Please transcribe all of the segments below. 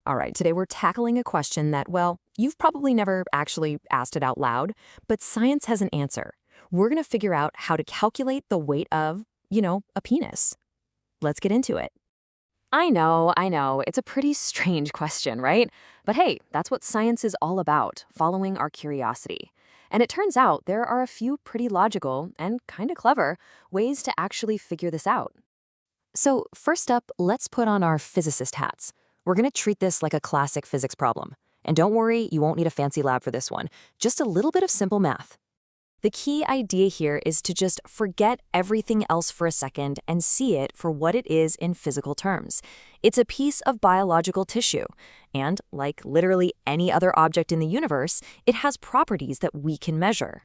All right, today we're tackling a question that, well, you've probably never actually asked it out loud, but science has an answer. We're going to figure out how to calculate the weight of, a penis. Let's get into it. I know, it's a pretty strange question, right? But hey, that's what science is all about, following our curiosity. And it turns out there are a few pretty logical and kind of clever ways to actually figure this out. So, first up, let's put on our physicist hats. We're going to treat this like a classic physics problem. And don't worry, you won't need a fancy lab for this one, just a little bit of simple math. The key idea here is to just forget everything else for a second and see it for what it is in physical terms. It's a piece of biological tissue. And, like literally any other object in the universe, it has properties that we can measure.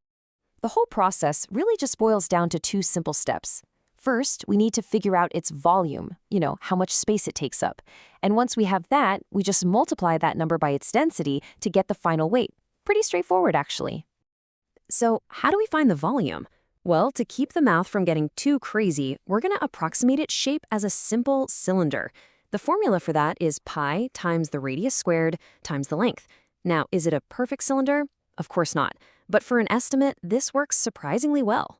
The whole process really just boils down to two simple steps. First, we need to figure out its volume, how much space it takes up. And once we have that, we just multiply that number by its density to get the final weight. Pretty straightforward, actually. So, how do we find the volume? Well, to keep the math from getting too crazy, we're going to approximate its shape as a simple cylinder. The formula for that is pi times the radius squared times the length. Now, is it a perfect cylinder? Of course not. But for an estimate, this works surprisingly well.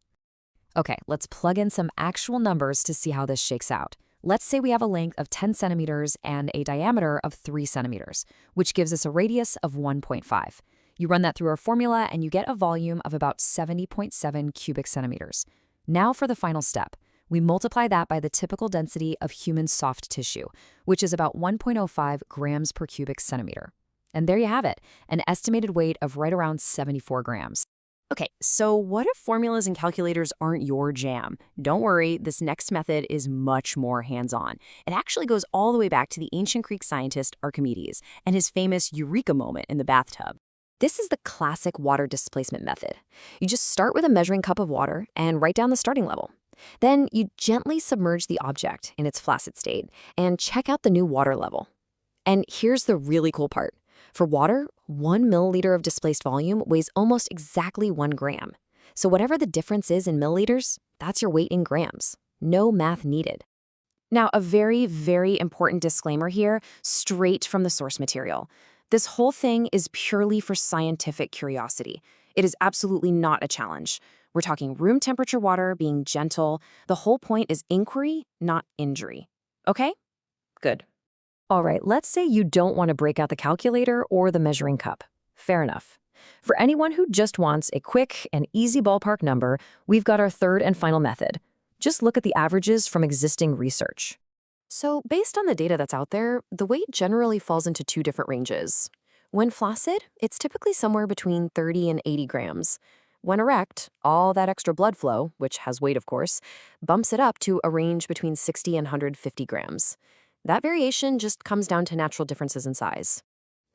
Okay, let's plug in some actual numbers to see how this shakes out. Let's say we have a length of 10 centimeters and a diameter of 3 centimeters, which gives us a radius of 1.5. You run that through our formula and you get a volume of about 70.7 cubic centimeters. Now for the final step. We multiply that by the typical density of human soft tissue, which is about 1.05 grams per cubic centimeter. And there you have it, an estimated weight of right around 74 grams. Okay, so what if formulas and calculators aren't your jam? Don't worry, this next method is much more hands-on. It actually goes all the way back to the ancient Greek scientist Archimedes and his famous eureka moment in the bathtub. This is the classic water displacement method. You just start with a measuring cup of water and write down the starting level. Then you gently submerge the object in its flaccid state and check out the new water level. And here's the really cool part. For water, 1 milliliter of displaced volume weighs almost exactly 1 gram. So whatever the difference is in milliliters, that's your weight in grams. No math needed. Now, a very, very important disclaimer here, straight from the source material. This whole thing is purely for scientific curiosity. It is absolutely not a challenge. We're talking room temperature water being gentle. The whole point is inquiry, not injury. Okay? Good. All right, let's say you don't want to break out the calculator or the measuring cup. Fair enough. For anyone who just wants a quick and easy ballpark number, we've got our third and final method. Just look at the averages from existing research. So based on the data that's out there, the weight generally falls into two different ranges. When flaccid, it's typically somewhere between 30 and 80 grams. When erect, all that extra blood flow, which has weight of course, bumps it up to a range between 60 and 150 grams. That variation just comes down to natural differences in size.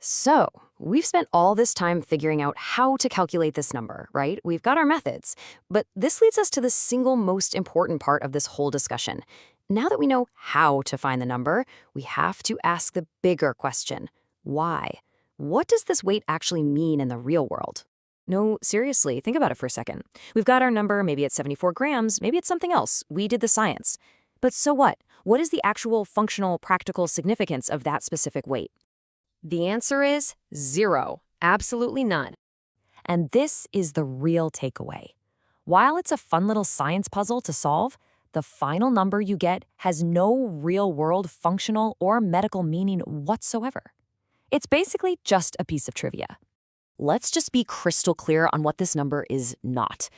So, we've spent all this time figuring out how to calculate this number, right? We've got our methods. But this leads us to the single most important part of this whole discussion. Now that we know how to find the number, we have to ask the bigger question. Why? What does this weight actually mean in the real world? No, seriously, think about it for a second. We've got our number, maybe it's 74 grams, maybe it's something else. We did the science. But so what? What is the actual functional, practical significance of that specific weight? The answer is zero. Absolutely none. And this is the real takeaway. While it's a fun little science puzzle to solve, the final number you get has no real-world functional or medical meaning whatsoever. It's basically just a piece of trivia. Let's just be crystal clear on what this number is not.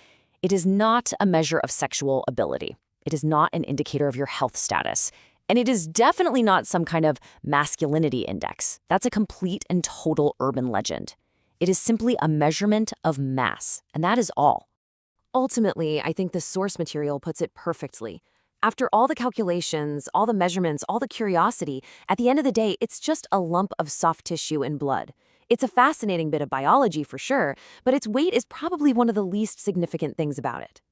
It is not a measure of sexual ability. It is not an indicator of your health status. And it is definitely not some kind of masculinity index. That's a complete and total urban legend. It is simply a measurement of mass, and that is all. Ultimately, I think the source material puts it perfectly. After all the calculations, all the measurements, all the curiosity, at the end of the day, it's just a lump of soft tissue and blood. It's a fascinating bit of biology for sure, but its weight is probably one of the least significant things about it.